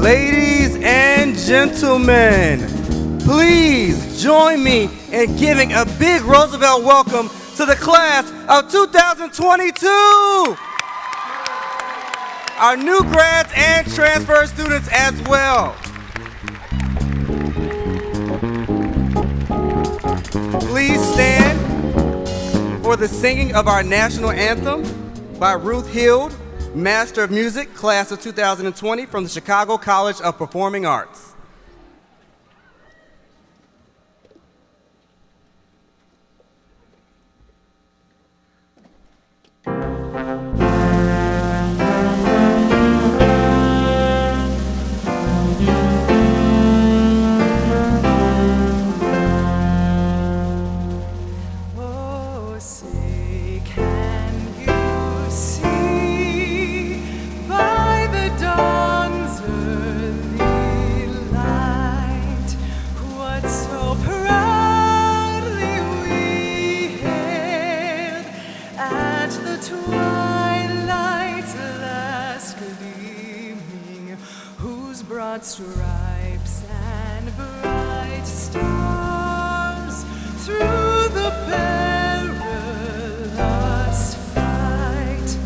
Ladies and gentlemen, please join me in giving a big Roosevelt welcome to the class of 2022. Our new grads and transfer students as well. Please stand for the singing of our national anthem by Ruth Hild, Master of Music, class of 2020 from the Chicago College of Performing Arts. Broad stripes and bright stars through the perilous fight,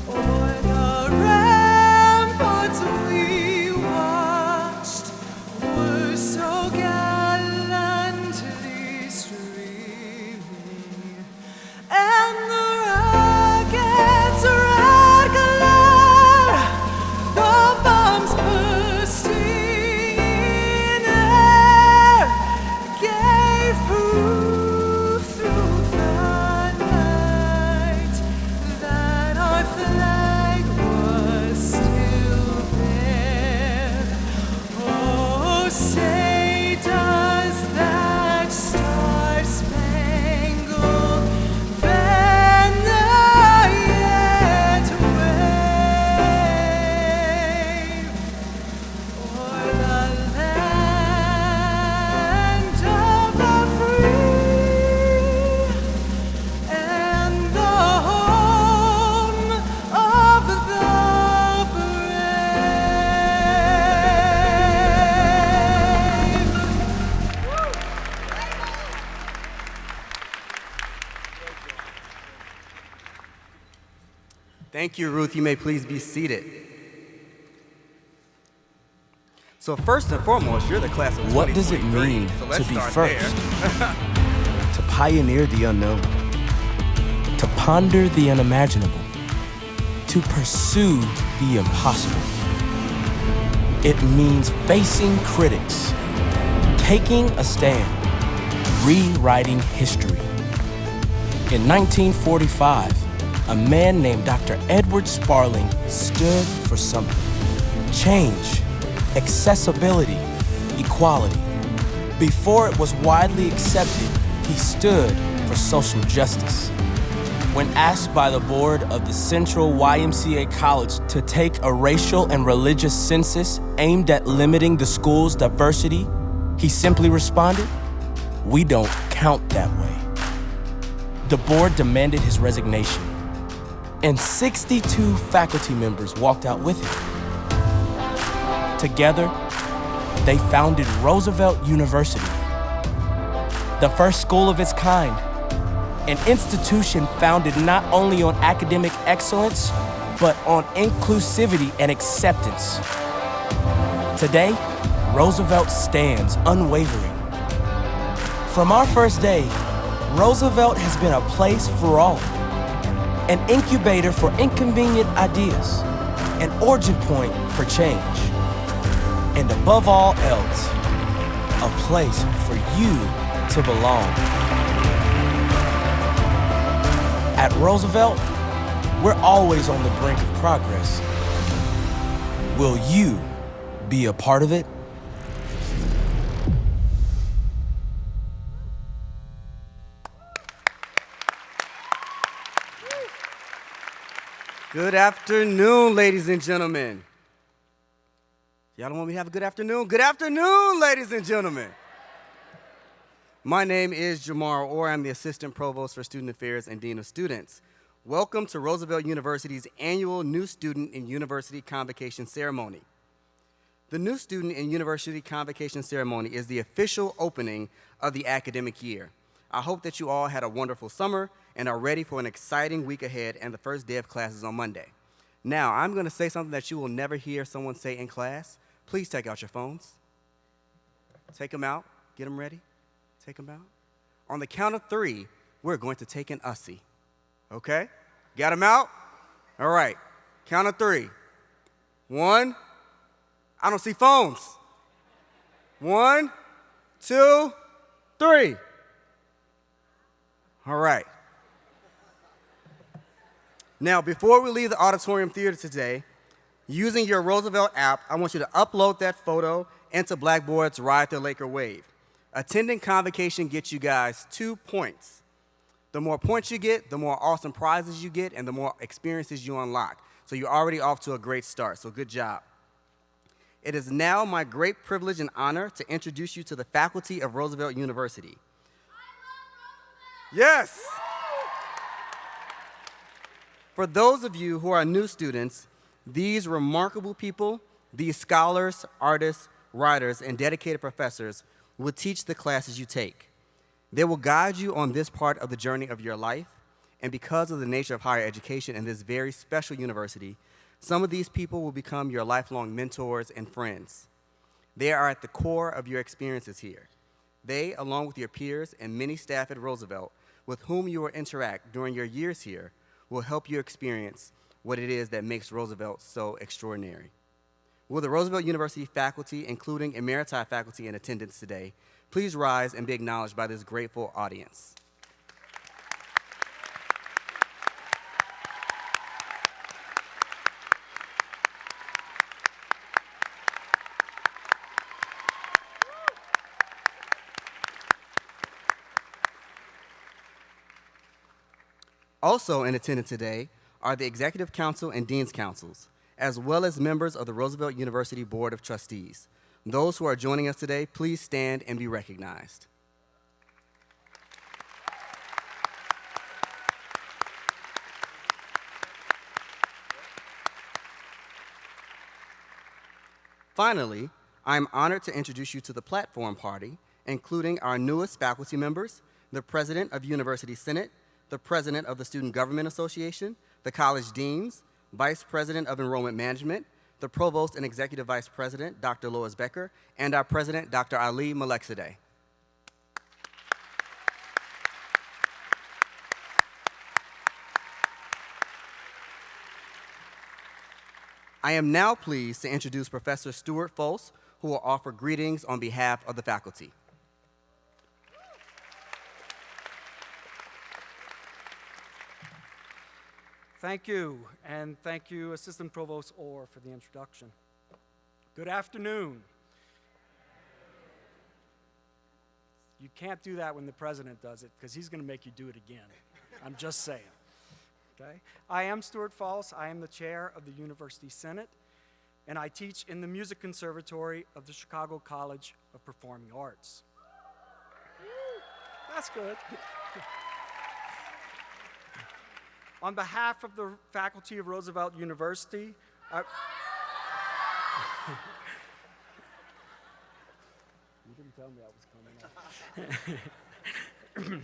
o'er the ramparts we watched were so gallantly streaming, and the rockets' red glare, the bombs Thank you, Ruth. You may please be seated. So first and foremost, you're the class of 2023. What does it mean to be first? To pioneer the unknown, to ponder the unimaginable, to pursue the impossible. It means facing critics, taking a stand, rewriting history. In 1945, a man named Dr. Edward Sparling stood for something. Change, accessibility, equality. Before it was widely accepted, he stood for social justice. When asked by the board of the Central YMCA College to take a racial and religious census aimed at limiting the school's diversity, he simply responded, "We don't count that way." The board demanded his resignation, and 62 faculty members walked out with him. Together, they founded Roosevelt University, the first school of its kind, an institution founded not only on academic excellence, but on inclusivity and acceptance. Today, Roosevelt stands unwavering. From our first day, Roosevelt has been a place for all. an incubator for inconvenient ideas, an origin point for change, and above all else, a place for you to belong. At Roosevelt, we're always on the brink of progress. Will you be a part of it? Good afternoon, ladies and gentlemen. Y'all don't want me to have a good afternoon? Good afternoon, ladies and gentlemen. My name is Jamar Orr. I'm the Assistant Provost for Student Affairs and Dean of Students. Welcome to Roosevelt University's annual New Student in University Convocation Ceremony. The New Student in University Convocation Ceremony is the official opening of the academic year. I hope that you all had a wonderful summer and are ready for an exciting week ahead and the first day of classes on Monday. Now, I'm going to say something that you will never hear someone say in class. Please take out your phones. Take them out. Get them ready. Take them out. On the count of 3, we're going to take an Ussie. Okay? Got them out? All right. Count of 3. 1. I don't see phones. 1, 2, 3. All right. Now, before we leave the auditorium theater today, using your Roosevelt app, I want you to upload that photo into Blackboard's Ride the Lake or Wave. Attending Convocation gets you guys 2 points. The more points you get, the more awesome prizes you get, and the more experiences you unlock. So you're already off to a great start, so good job. It is now my great privilege and honor to introduce you to the faculty of Roosevelt University. Yes! For those of you who are new students, these remarkable people, these scholars, artists, writers, and dedicated professors will teach the classes you take. They will guide you on this part of the journey of your life, and because of the nature of higher education in this very special university, some of these people will become your lifelong mentors and friends. They are at the core of your experiences here. They, along with your peers and many staff at Roosevelt, with whom you will interact during your years here, will help you experience what it is that makes Roosevelt so extraordinary. Will the Roosevelt University faculty, including emeriti faculty in attendance today, please rise and be acknowledged by this grateful audience. Also in attendance today are the Executive Council and Dean's Councils, as well as members of the Roosevelt University Board of Trustees. Those who are joining us today, please stand and be recognized. Finally, I am honored to introduce you to the platform party, including our newest faculty members, the President of University Senate, the President of the Student Government Association, the College Deans, Vice President of Enrollment Management, the Provost and Executive Vice President, Dr. Lois Becker, and our President, Dr. Ali Malekzadeh. I am now pleased to introduce Professor Stuart Folse, who will offer greetings on behalf of the faculty. Thank you, and thank you, Assistant Provost Orr, for the introduction. Good afternoon. You can't do that when the president does it, because he's going to make you do it again. I'm just saying. Okay? I am Stuart Folse. I am the chair of the University Senate, and I teach in the Music Conservatory of the Chicago College of Performing Arts. That's good. On behalf of the faculty of Roosevelt University, you didn't tell me I was coming up.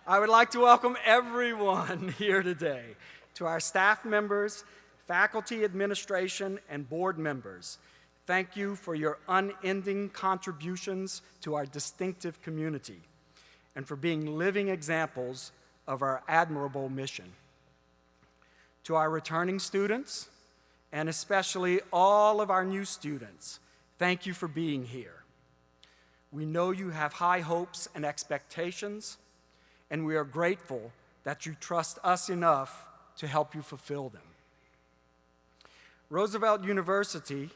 I would like to welcome everyone here today, to our staff members, faculty, administration, and board members. Thank you for your unending contributions to our distinctive community and for being living examples of our admirable mission. To our returning students, and especially all of our new students, thank you for being here. We know you have high hopes and expectations, and we are grateful that you trust us enough to help you fulfill them. Roosevelt University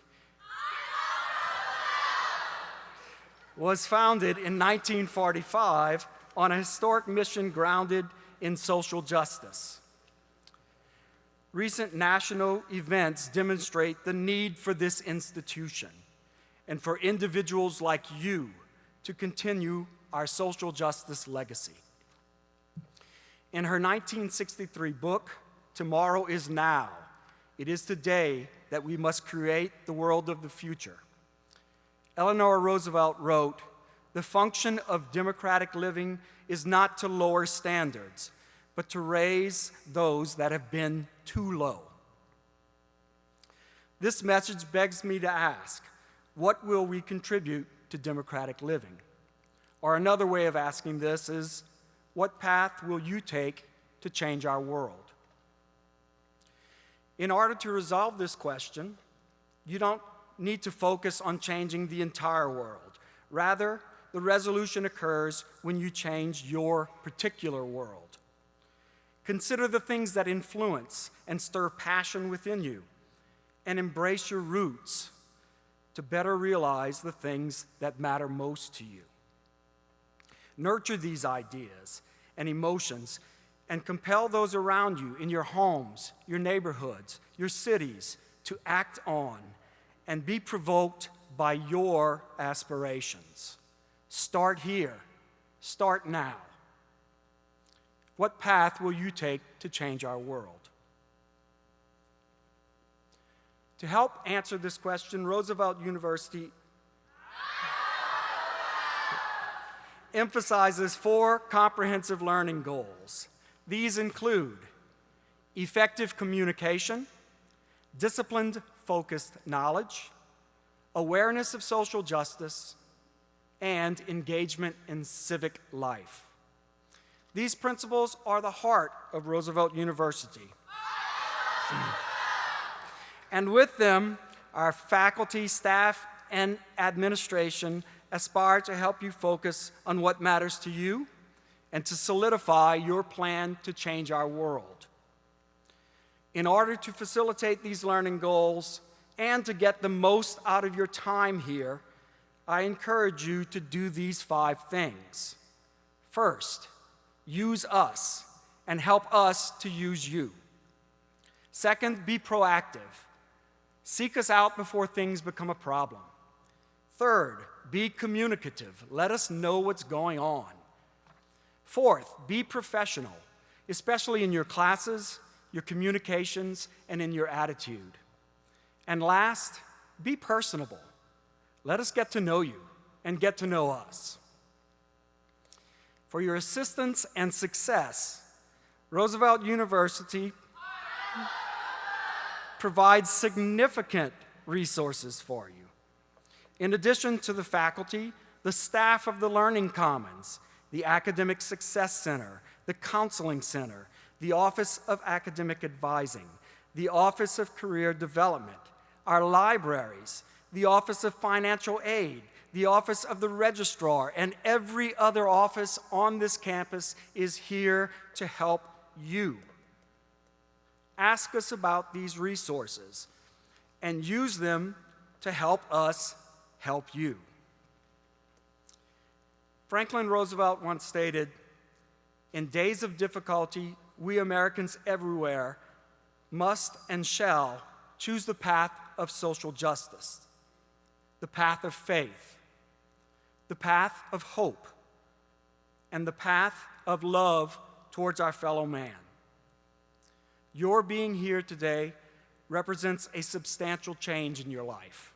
was founded in 1945 on a historic mission grounded in social justice. Recent national events demonstrate the need for this institution and for individuals like you to continue our social justice legacy. In her 1963 book, Tomorrow is Now, it is today that we must create the world of the future. Eleanor Roosevelt wrote, "The function of democratic living is not to lower standards, but to raise those that have been too low." This message begs me to ask, what will we contribute to democratic living? Or another way of asking this is, what path will you take to change our world? In order to resolve this question, you don't need to focus on changing the entire world. Rather, the resolution occurs when you change your particular world. Consider the things that influence and stir passion within you, and embrace your roots to better realize the things that matter most to you. Nurture these ideas and emotions and compel those around you in your homes, your neighborhoods, your cities to act on and be provoked by your aspirations. Start here. Start now. What path will you take to change our world? To help answer this question, Roosevelt University emphasizes 4 comprehensive learning goals. These include effective communication, disciplined, focused knowledge, awareness of social justice, and engagement in civic life. These principles are the heart of Roosevelt University. And with them, our faculty, staff, and administration aspire to help you focus on what matters to you and to solidify your plan to change our world. In order to facilitate these learning goals and to get the most out of your time here, I encourage you to do these 5 things. First, use us and help us to use you. Second, be proactive. Seek us out before things become a problem. Third, be communicative. Let us know what's going on. Fourth, be professional, especially in your classes, your communications, and in your attitude. And last, be personable. Let us get to know you and get to know us. For your assistance and success, Roosevelt University provides significant resources for you. In addition to the faculty, the staff of the Learning Commons, the Academic Success Center, the Counseling Center, the Office of Academic Advising, the Office of Career Development, our libraries, the Office of Financial Aid, the Office of the Registrar, and every other office on this campus is here to help you. Ask us about these resources and use them to help us help you. Franklin Roosevelt once stated, "In days of difficulty, we Americans everywhere must and shall choose the path of social justice, the path of faith, the path of hope, and the path of love towards our fellow man." Your being here today represents a substantial change in your life.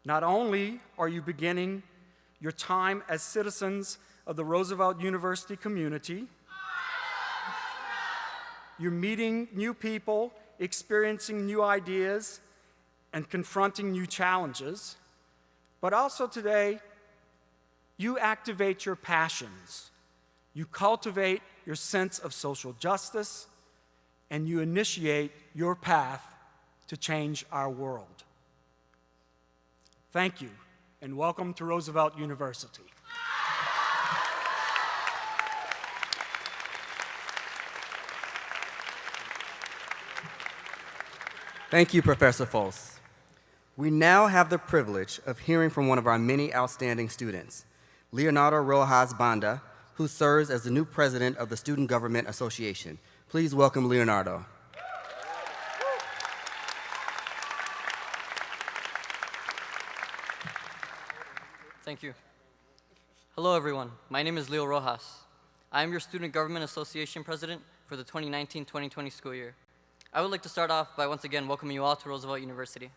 Not only are you beginning your time as citizens of the Roosevelt University community, you're meeting new people, experiencing new ideas, and confronting new challenges, but also today, you activate your passions. You cultivate your sense of social justice, and you initiate your path to change our world. Thank you, and welcome to Roosevelt University. Thank you, Professor Foss. We now have the privilege of hearing from one of our many outstanding students, Leonardo Rojas Banda, who serves as the new president of the Student Government Association. Please welcome Leonardo. Thank you. Hello, everyone. My name is Leo Rojas. I am your Student Government Association president for the 2019-2020 school year. I would like to start off by once again welcoming you all to Roosevelt University.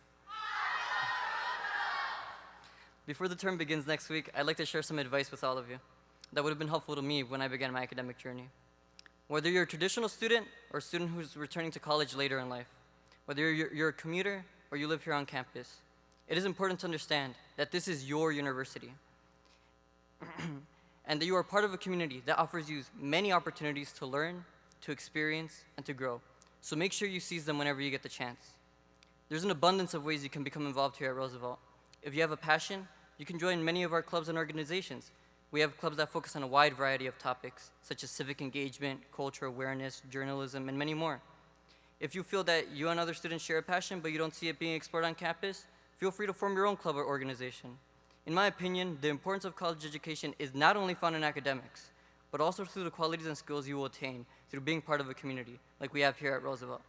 Before the term begins next week, I'd like to share some advice with all of you that would have been helpful to me when I began my academic journey. Whether you're a traditional student or a student who's returning to college later in life, whether you're a commuter or you live here on campus, it is important to understand that this is your university and that you are part of a community that offers you many opportunities to learn, to experience, and to grow. So make sure you seize them whenever you get the chance. There's an abundance of ways you can become involved here at Roosevelt. If you have a passion, you can join many of our clubs and organizations. We have clubs that focus on a wide variety of topics, such as civic engagement, cultural awareness, journalism, and many more. If you feel that you and other students share a passion, but you don't see it being explored on campus, feel free to form your own club or organization. In my opinion, the importance of college education is not only found in academics, but also through the qualities and skills you will attain through being part of a community, like we have here at Roosevelt.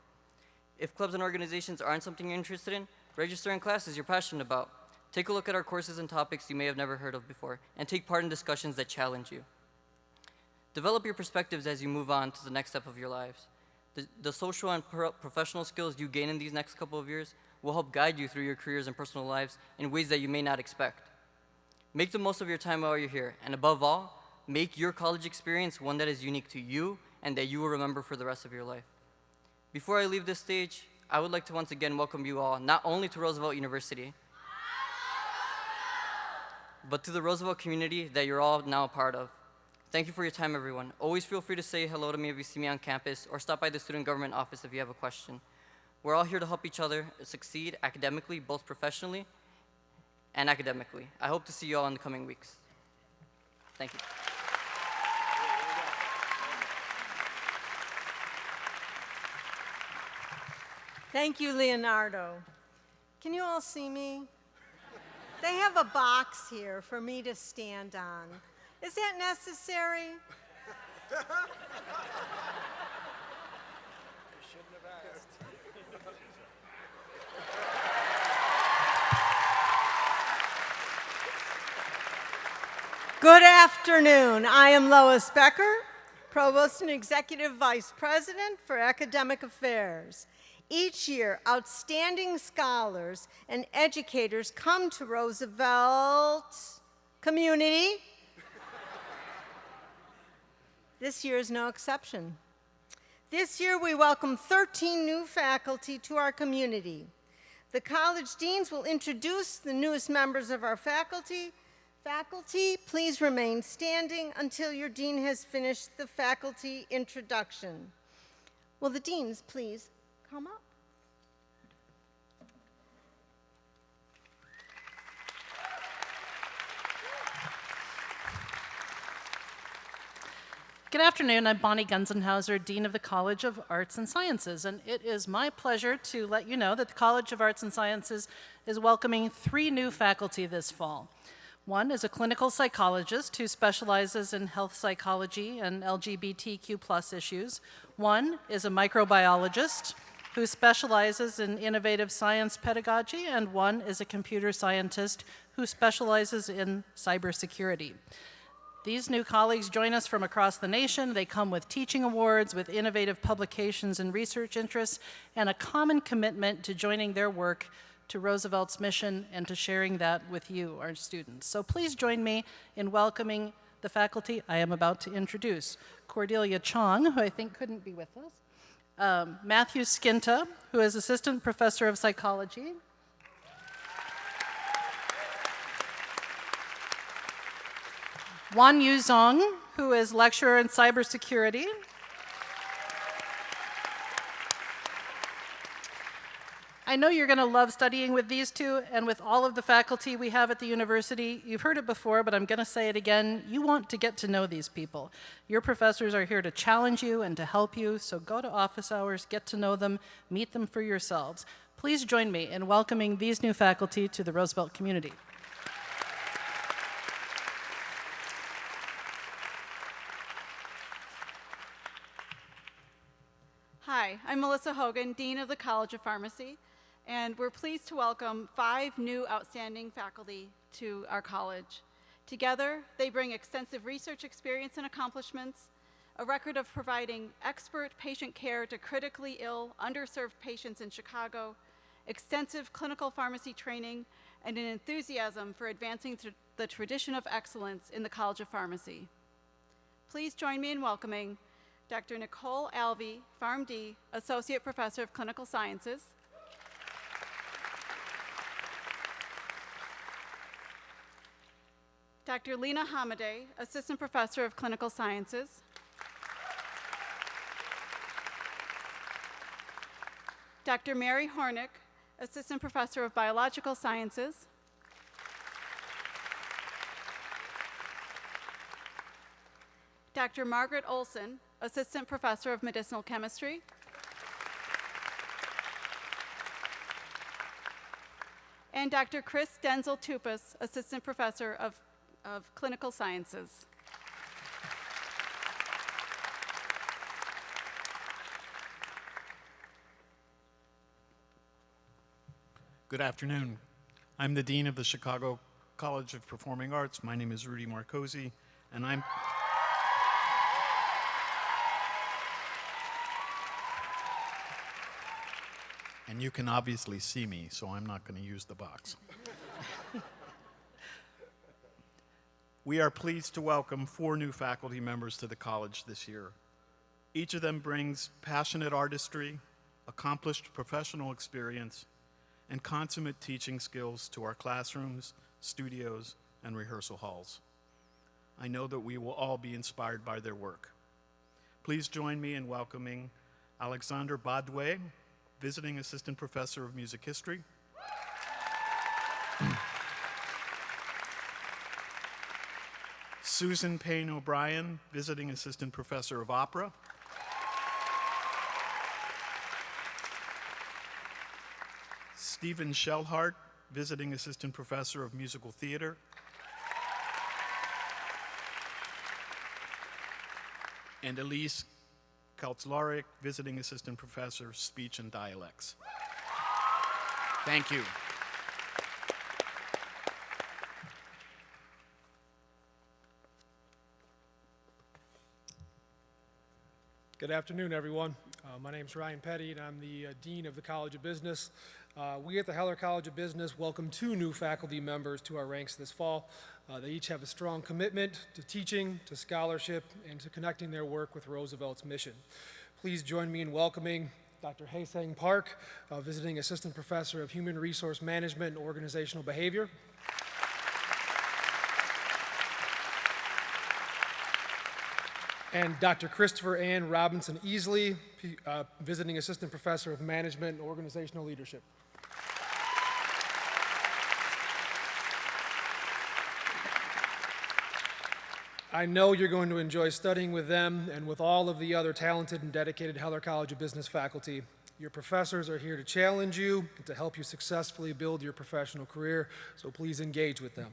If clubs and organizations aren't something you're interested in, register in classes you're passionate about. Take a look at our courses and topics you may have never heard of before, and take part in discussions that challenge you. Develop your perspectives as you move on to the next step of your lives. The social and professional skills you gain in these next couple of years will help guide you through your careers and personal lives in ways that you may not expect. Make the most of your time while you're here, and above all, make your college experience one that is unique to you and that you will remember for the rest of your life. Before I leave this stage, I would like to once again welcome you all, not only to Roosevelt University, but to the Roosevelt community that you're all now a part of. Thank you for your time, everyone. Always feel free to say hello to me if you see me on campus, or stop by the Student Government office if you have a question. We're all here to help each other succeed academically, both professionally and academically. I hope to see you all in the coming weeks. Thank you. Thank you, Leonardo. Can you all see me? They have a box here for me to stand on. Is that necessary? Good afternoon. I am Lois Becker, Provost and Executive Vice President for Academic Affairs. Each year, outstanding scholars and educators come to Roosevelt community. This year is no exception. This year, we welcome 13 new faculty to our community. The college deans will introduce the newest members of our faculty. Faculty, please remain standing until your dean has finished the faculty introduction. Will the deans please come up? Good afternoon. I'm Bonnie Gunzenhauser, Dean of the College of Arts and Sciences, and it is my pleasure to let you know that the College of Arts and Sciences is welcoming 3 new faculty this fall. One is a clinical psychologist who specializes in health psychology and LGBTQ+ issues. One is a microbiologist who specializes in innovative science pedagogy, and one is a computer scientist who specializes in cybersecurity. These new colleagues join us from across the nation. They come with teaching awards, with innovative publications and research interests, and a common commitment to joining their work to Roosevelt's mission and to sharing that with you, our students. So please join me in welcoming the faculty I am about to introduce. Cordelia Chong, who I think couldn't be with us. Matthew Skinta, who is Assistant Professor of Psychology. Wan Yu Zong, who is Lecturer in Cybersecurity. I know you're going to love studying with these two and with all of the faculty we have at the university. You've heard it before, but I'm going to say it again. You want to get to know these people. Your professors are here to challenge you and to help you, so go to office hours, get to know them, meet them for yourselves. Please join me in welcoming these new faculty to the Roosevelt community. Hi, I'm Melissa Hogan, Dean of the College of Pharmacy, and we're pleased to welcome 5 new outstanding faculty to our college. Together, they bring extensive research experience and accomplishments, a record of providing expert patient care to critically ill, underserved patients in Chicago, extensive clinical pharmacy training, and an enthusiasm for advancing the tradition of excellence in the College of Pharmacy. Please join me in welcoming Dr. Nicole Alvey, PharmD, Associate Professor of Clinical Sciences. Dr. Lena Hamadeh, Assistant Professor of Clinical Sciences. Dr. Mary Hornick, Assistant Professor of Biological Sciences. Dr. Margaret Olson, Assistant Professor of Medicinal Chemistry. And Dr. Chris Denzel Tupas, Assistant Professor of Clinical Sciences. Good afternoon. I'm the Dean of the Chicago College of Performing Arts. My name is Rudy Marcosi, and and you can obviously see me, so I'm not going to use the box. We are pleased to welcome 4 new faculty members to the college this year. Each of them brings passionate artistry, accomplished professional experience, and consummate teaching skills to our classrooms, studios, and rehearsal halls. I know that we will all be inspired by their work. Please join me in welcoming Alexander Badwe, Visiting Assistant Professor of Music History. Susan Payne O'Brien, Visiting Assistant Professor of Opera. Stephen Shellhart, Visiting Assistant Professor of Musical Theater. And Elise Kautzlarik, Visiting Assistant Professor, Speech and Dialects. Thank you. Good afternoon, everyone. My name is Ryan Petty, and I'm the Dean of the College of Business. We at the Heller College of Business welcome 2 new faculty members to our ranks this fall. They each have a strong commitment to teaching, to scholarship, and to connecting their work with Roosevelt's mission. Please join me in welcoming Dr. Haesang Park, Visiting Assistant Professor of Human Resource Management and Organizational Behavior. And Dr. Christopher Ann Robinson Easley, Visiting Assistant Professor of Management and Organizational Leadership. I know you're going to enjoy studying with them and with all of the other talented and dedicated Heller College of Business faculty. Your professors are here to challenge you and to help you successfully build your professional career, so please engage with them.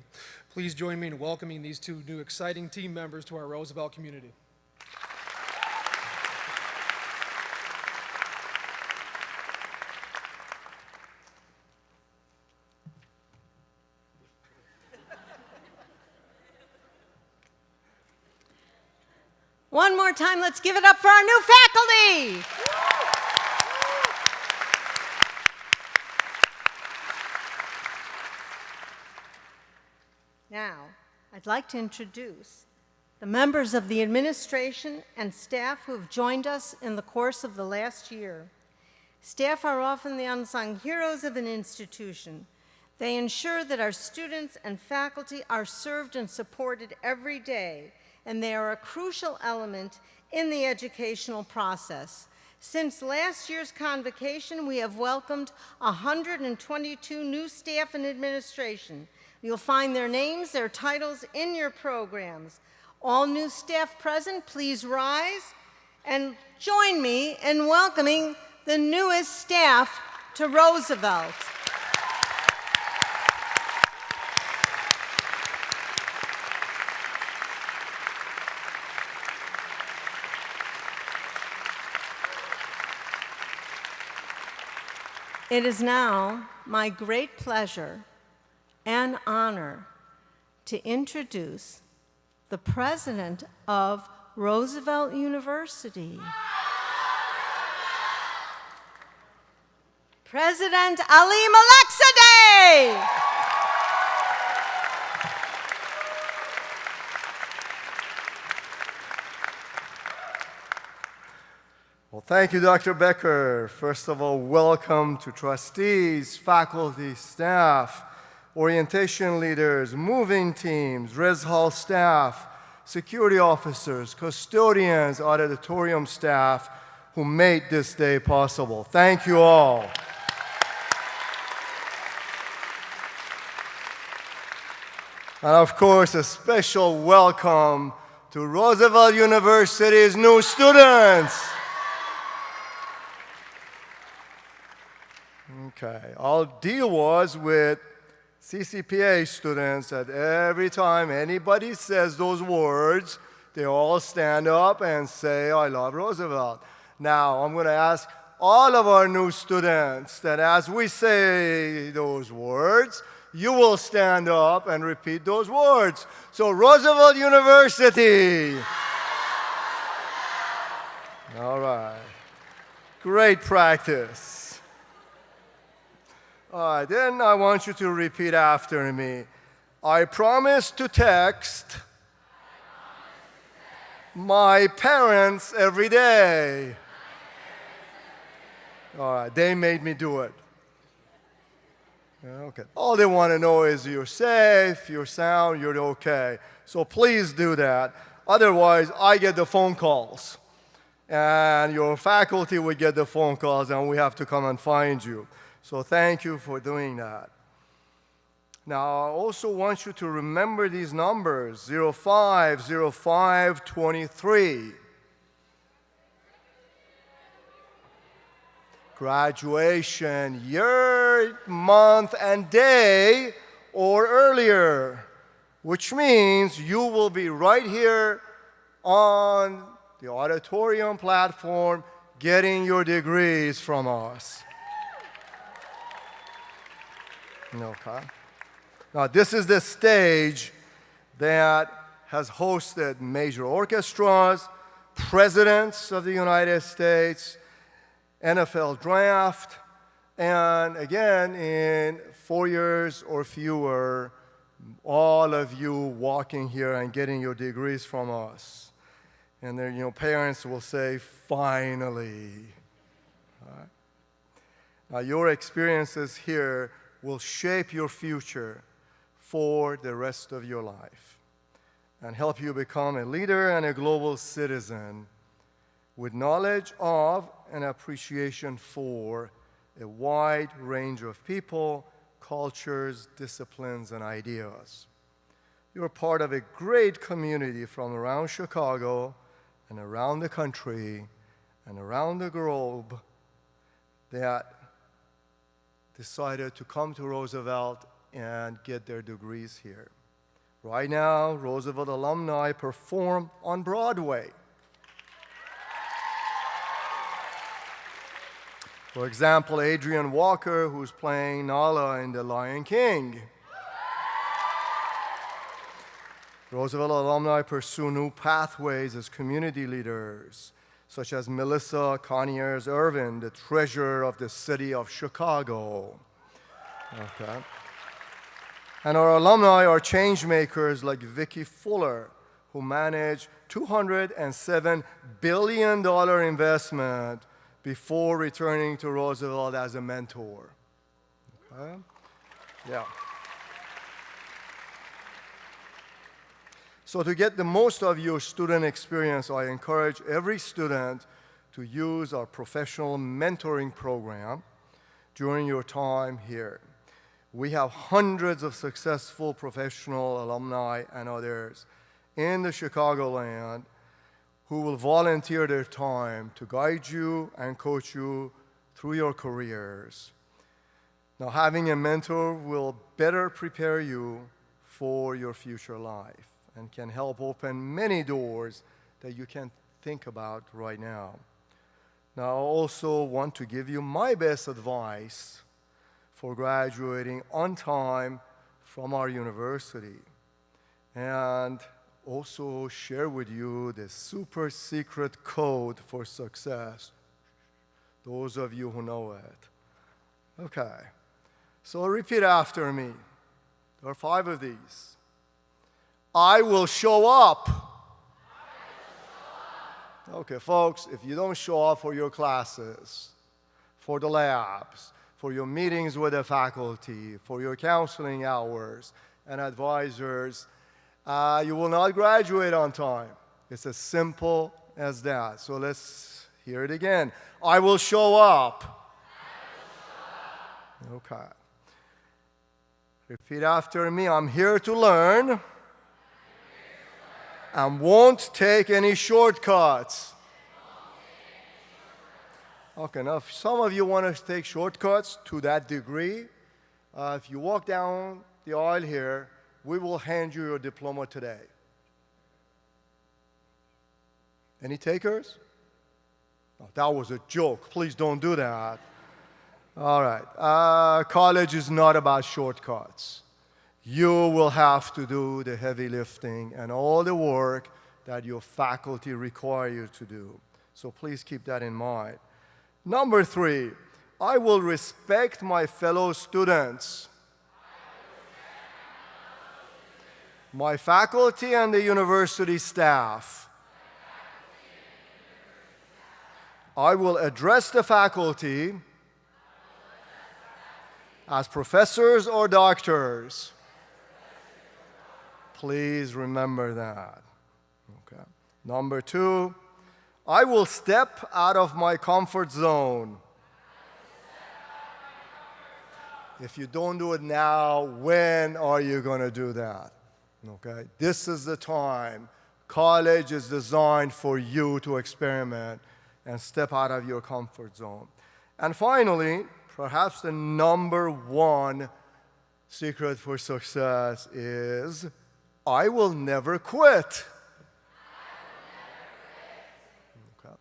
Please join me in welcoming these 2 new exciting team members to our Roosevelt community. One more time, let's give it up for our new faculty. Now, I'd like to introduce the members of the administration and staff who have joined us in the course of the last year. Staff are often the unsung heroes of an institution. They ensure that our students and faculty are served and supported every day, and they are a crucial element in the educational process. Since last year's convocation, we have welcomed 122 new staff and administration. You'll find their names, their titles in your programs. All new staff present, please rise and join me in welcoming the newest staff to Roosevelt. It is now my great pleasure and honor to introduce the president of Roosevelt University, President Malekzadeh. Well, thank you, Dr. Becker. First of all, welcome to trustees, faculty, staff, orientation leaders, moving teams, res hall staff, security officers, custodians, auditorium staff who made this day possible. Thank you all. And of course, a special welcome to Roosevelt University's new students. Okay, our deal was with CCPA students that every time anybody says those words, they all stand up and say, I love Roosevelt. Now, I'm going to ask all of our new students that as we say those words, you will stand up and repeat those words. So, Roosevelt University. All right. Great practice. All right, then I want you to repeat after me. I promise to text my parents every day. All right, they made me do it. Okay. All they want to know is you're safe, you're sound, you're okay. So please do that. Otherwise, I get the phone calls. And your faculty will get the phone calls, and we have to come and find you. So thank you for doing that. Now, I also want you to remember these numbers, 050523. Graduation year, month, and day, or earlier, which means you will be right here on the auditorium platform getting your degrees from us. Okay. Now, this is the stage that has hosted major orchestras, presidents of the United States, NFL draft, and again, in 4 years or fewer, all of you walking here and getting your degrees from us. And then, parents will say, finally. All right. Now, your experiences here will shape your future for the rest of your life and help you become a leader and a global citizen with knowledge of and appreciation for a wide range of people, cultures, disciplines, and ideas. You're part of a great community from around Chicago and around the country and around the globe that decided to come to Roosevelt and get their degrees here. Right now, Roosevelt alumni perform on Broadway. For example, Adrian Walker, who's playing Nala in The Lion King. Roosevelt alumni pursue new pathways as community leaders, such as Melissa Conyers Irvin, the treasurer of the city of Chicago. Okay. And our alumni are change makers like Vicki Fuller, who managed $207 billion investment before returning to Roosevelt as a mentor. Okay? Yeah. So to get the most of your student experience, I encourage every student to use our professional mentoring program during your time here. We have hundreds of successful professional alumni and others in the Chicagoland who will volunteer their time to guide you and coach you through your careers. Now, having a mentor will better prepare you for your future life and can help open many doors that you can't think about right now. Now, I also want to give you my best advice for graduating on time from our university, and also share with you the super secret code for success, those of you who know it. Okay, so repeat after me. There are 5 of these. I will show up. Okay, folks, if you don't show up for your classes, for the labs, for your meetings with the faculty, for your counseling hours and advisors, you will not graduate on time. It's as simple as that. So let's hear it again. I will show up. Okay. Repeat after me. I'm here to learn and won't take any shortcuts. Okay, now if some of you want to take shortcuts to that degree, if you walk down the aisle here, we will hand you your diploma today. Any takers? Oh, that was a joke. Please don't do that. All right. College is not about shortcuts. You will have to do the heavy lifting and all the work that your faculty require you to do. So please keep that in mind. Number 3, I will respect my fellow students, my faculty and the university staff. I will address the faculty as professors or doctors. Please remember that. Okay. Number 2, I will step out of my comfort zone. If you don't do it now, when are you going to do that? Okay? This is the time. College is designed for you to experiment and step out of your comfort zone. And finally, perhaps the number 1 secret for success is I will never quit. Okay.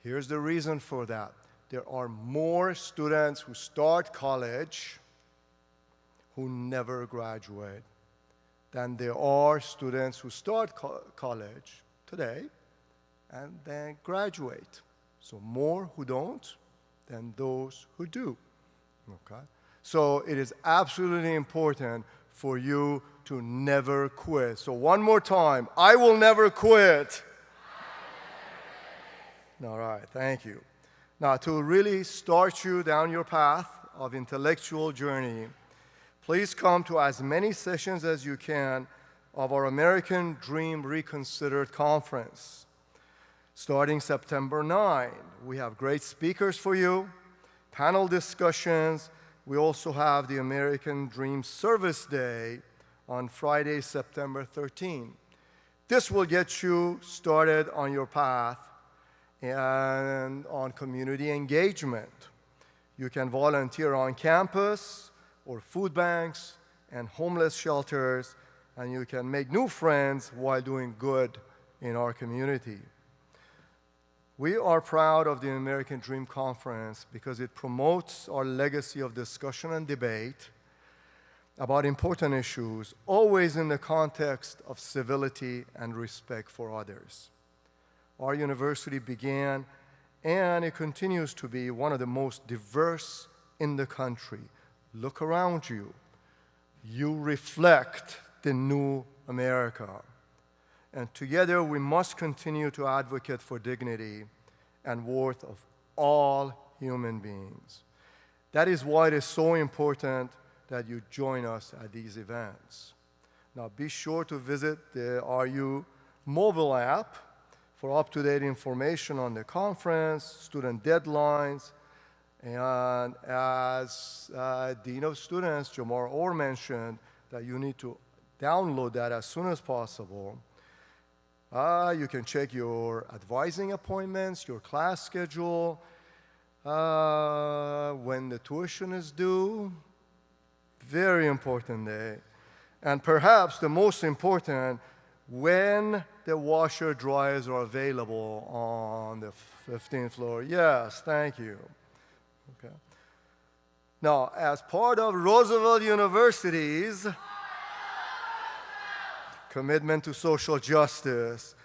Here's the reason for that. There are more students who start college who never graduate than there are students who start college today and then graduate. So more who don't than those who do. Okay? So it is absolutely important for you to never quit. So one more time, I will never quit. All right, thank you. Now, to really start you down your path of intellectual journey, please come to as many sessions as you can of our American Dream Reconsidered Conference. Starting September 9, we have great speakers for you, panel discussions. We also have the American Dream Service Day on Friday, September 13. This will get you started on your path and on community engagement. You can volunteer on campus or food banks and homeless shelters, and you can make new friends while doing good in our community. We are proud of the American Dream Conference because it promotes our legacy of discussion and debate about important issues, always in the context of civility and respect for others. Our university began, and it continues to be, one of the most diverse in the country. Look around you. You reflect the new America. And together we must continue to advocate for dignity and worth of all human beings. That is why it is so important that you join us at these events. Now be sure to visit the RU mobile app for up-to-date information on the conference, student deadlines, and as Dean of Students, Jamar Orr, mentioned, that you need to download that as soon as possible. You can check your advising appointments, your class schedule, when the tuition is due. Very important day. And perhaps the most important, when the washer dryers are available on the 15th floor. Yes, thank you. Okay. Now, as part of Roosevelt University's commitment to social justice,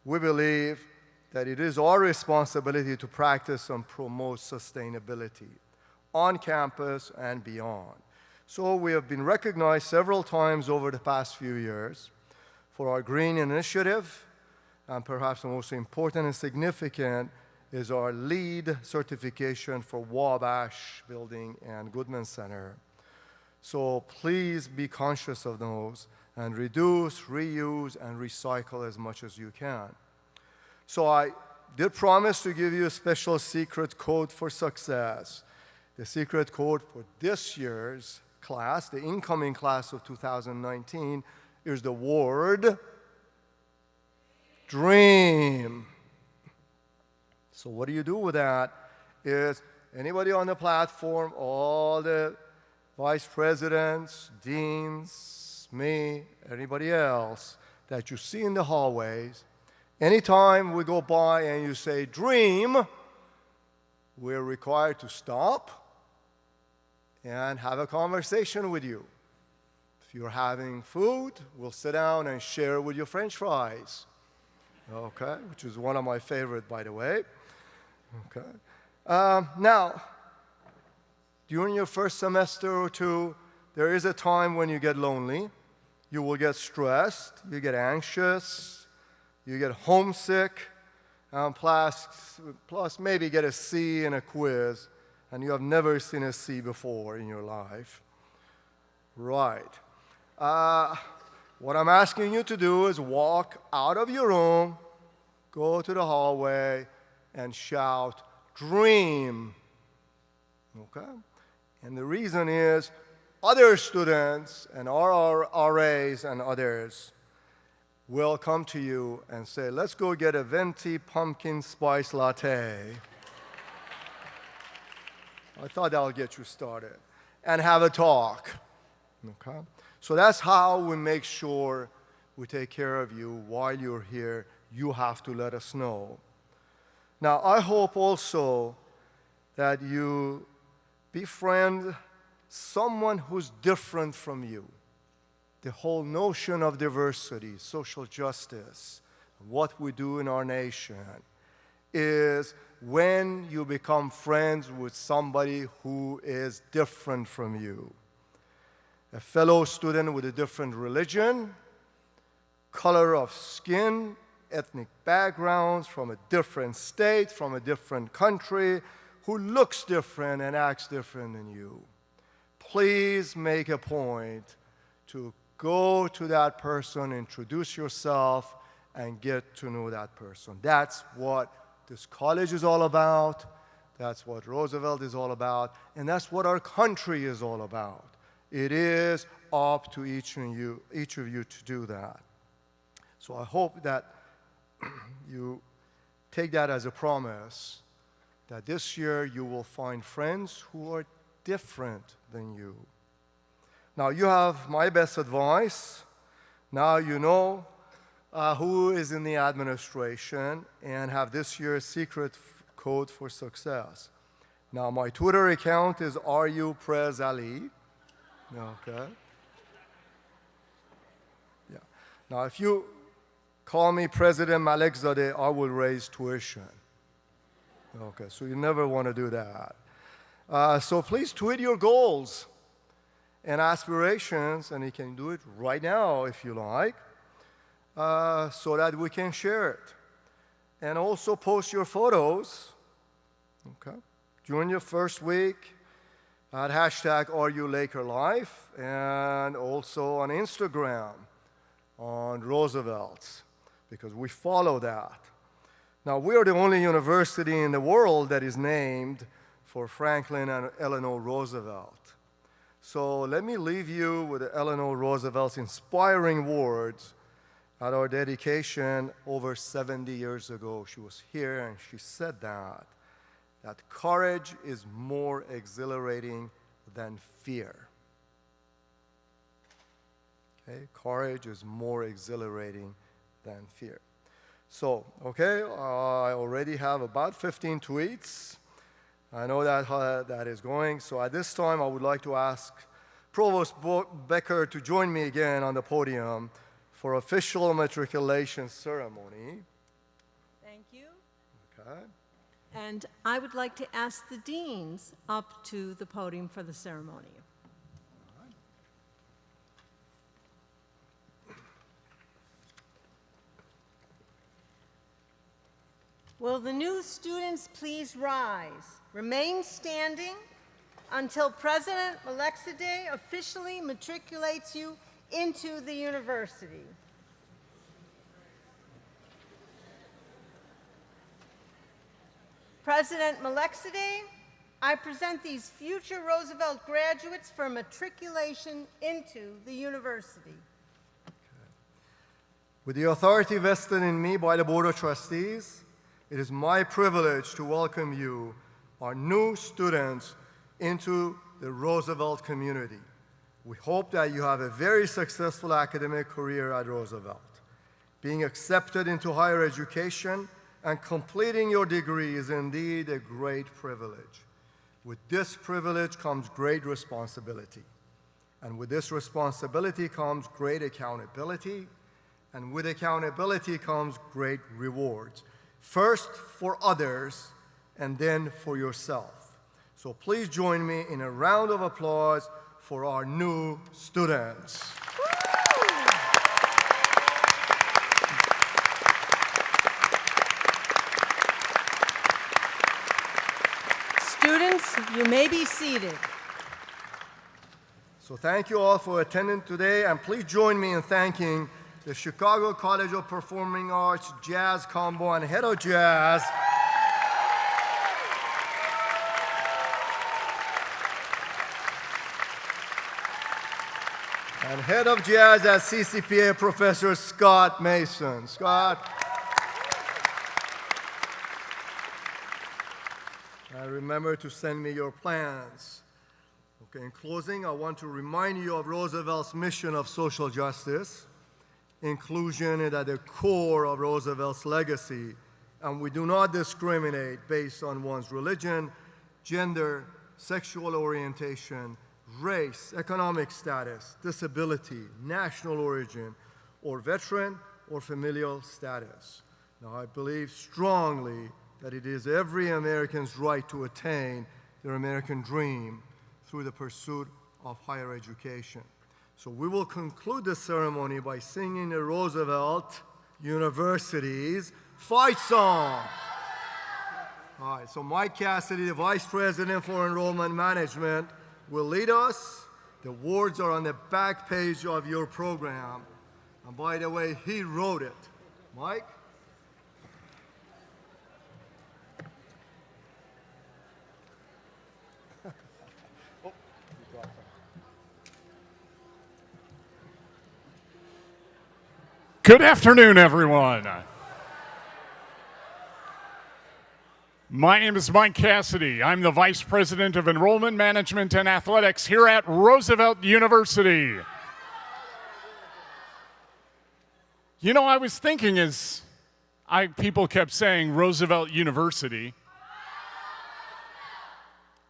we believe that it is our responsibility to practice and promote sustainability on campus and beyond. So we have been recognized several times over the past few years for our green initiative, and perhaps the most important and significant is our LEED certification for Wabash Building and Goodman Center. So please be conscious of those and reduce, reuse, and recycle as much as you can. So I did promise to give you a special secret code for success. The secret code for this year's class, the incoming class of 2019, is the word dream. So what do you do with that? Is anybody on the platform, all the vice presidents, deans, me, anybody else that you see in the hallways, anytime we go by and you say dream, we're required to stop and have a conversation with you. If you're having food, we'll sit down and share with you French fries. Okay, which is one of my favorite, by the way. Okay. Now, during your first semester or two, there is a time when you get lonely. You will get stressed, you get anxious, you get homesick, and plus maybe get a C in a quiz, and you have never seen a C before in your life. Right. What I'm asking you to do is walk out of your room, go to the hallway, and shout, dream. Okay? And the reason is other students and our RAs and others will come to you and say, let's go get a venti pumpkin spice latte. I thought that would get you started. And have a talk. Okay? So that's how we make sure we take care of you while you're here. You have to let us know. Now, I hope also that you befriend someone who's different from you. The whole notion of diversity, social justice, what we do in our nation, is when you become friends with somebody who is different from you. A fellow student with a different religion, color of skin, ethnic backgrounds, from a different state, from a different country, who looks different and acts different than you. Please make a point to go to that person, introduce yourself, and get to know that person. That's what this college is all about. That's what Roosevelt is all about. And that's what our country is all about. It is up to each of you to do that. So I hope that you take that as a promise that this year you will find friends who are different than you. Now, you have my best advice. Now you know who is in the administration and have this year's secret code for success. Now, my Twitter account is RUPrezAli. Okay. Yeah. Now, if you call me President Malekzadeh, I will raise tuition. Okay, so you never want to do that. So please tweet your goals and aspirations, and you can do it right now if you like, so that we can share it. And also post your photos, okay, during your first week at hashtag RULakerLife, and also on Instagram on Roosevelt's, because we follow that. Now, we are the only university in the world that is named for Franklin and Eleanor Roosevelt. So let me leave you with Eleanor Roosevelt's inspiring words at our dedication over 70 years ago. She was here and she said that courage is more exhilarating than fear. Okay? Courage is more exhilarating than fear. So, okay, I already have about 15 tweets. I know that how that is going. So at this time, I would like to ask Provost Becker to join me again on the podium for official matriculation ceremony. Thank you. Okay. And I would like to ask the deans up to the podium for the ceremony. Will the new students please rise? Remain standing until President Malekzadeh officially matriculates you into the university. President Malekzadeh, I present these future Roosevelt graduates for matriculation into the university. With the authority vested in me by the Board of Trustees, it is my privilege to welcome you, our new students, into the Roosevelt community. We hope that you have a very successful academic career at Roosevelt. Being accepted into higher education and completing your degree is indeed a great privilege. With this privilege comes great responsibility. And with this responsibility comes great accountability. And with accountability comes great rewards. First for others, and then for yourself. So please join me in a round of applause for our new students. Students, you may be seated. So thank you all for attending today, and please join me in thanking the Chicago College of Performing Arts Jazz Combo and Head of Jazz, and Head of Jazz at CCPA, Professor Scott Mason. Scott. And remember to send me your plans. Okay, in closing, I want to remind you of Roosevelt's mission of social justice. Inclusion is at the core of Roosevelt's legacy, and we do not discriminate based on one's religion, gender, sexual orientation, race, economic status, disability, national origin, or veteran or familial status. Now, I believe strongly that it is every American's right to attain their American dream through the pursuit of higher education. So we will conclude the ceremony by singing the Roosevelt University's fight song. All right, so Mike Cassidy, the Vice President for Enrollment Management, will lead us. The words are on the back page of your program. And by the way, he wrote it. Mike? Good afternoon, everyone. My name is Mike Cassidy. I'm the Vice President of Enrollment Management and Athletics here at Roosevelt University. You know, I was thinking as people kept saying Roosevelt University,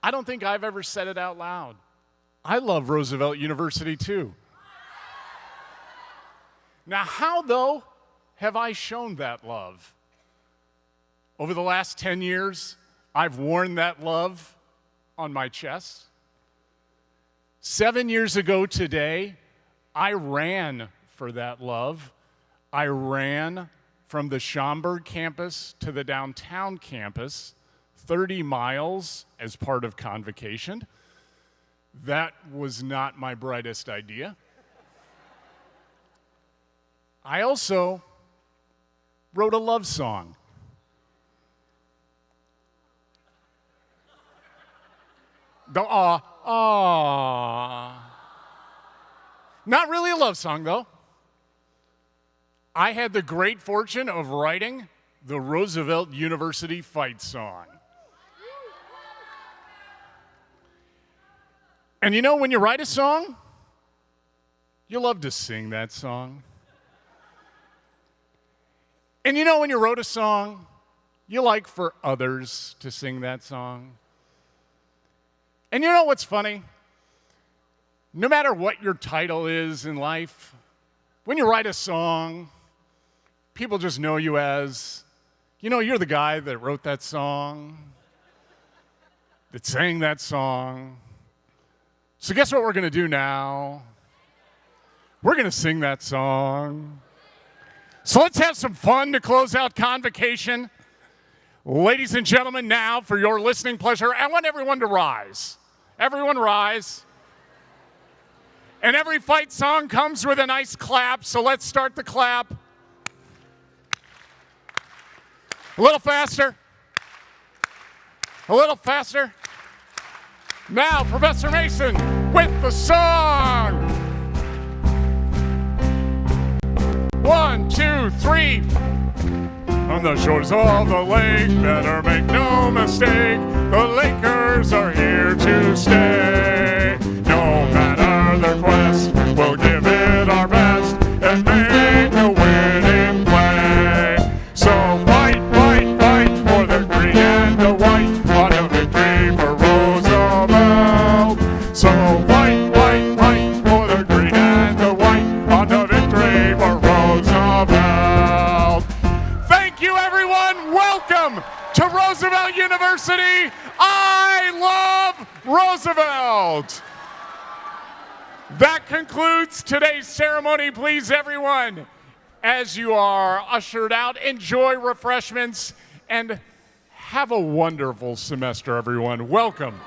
I don't think I've ever said it out loud. I love Roosevelt University too. Now, how, though, have I shown that love? Over the last 10 years, I've worn that love on my chest. 7 years ago today, I ran for that love. I ran from the Schaumburg campus to the downtown campus, 30 miles as part of Convocation. That was not my brightest idea. I also wrote a love song The aw. Not really a love song, though. I had the great fortune of writing the Roosevelt University fight song. And you know, when you write a song, you love to sing that song. And you know, when you wrote a song, you like for others to sing that song. And you know what's funny? No matter what your title is in life, when you write a song, people just know you as, you know, you're the guy that wrote that song, that sang that song. So guess what we're going to do now? We're going to sing that song. So let's have some fun to close out Convocation. Ladies and gentlemen, now for your listening pleasure, I want everyone to rise. Everyone rise. And every fight song comes with a nice clap, so let's start the clap. A little faster. A little faster. Now, Professor Mason with the song. 1, 2, 3. On the shores of the lake, better make no mistake, the Lakers are here to stay. No matter their quest, we'll give it our best and make a winning play. So fight, fight, fight for the green and the white, on a victory for Roosevelt. So fight, fight, fight for the green and the white, on a victory for Roosevelt. Thank you, everyone. Welcome to Roosevelt University. I love Roosevelt. That concludes today's ceremony. Please, everyone, as you are ushered out, enjoy refreshments and have a wonderful semester, everyone. Welcome.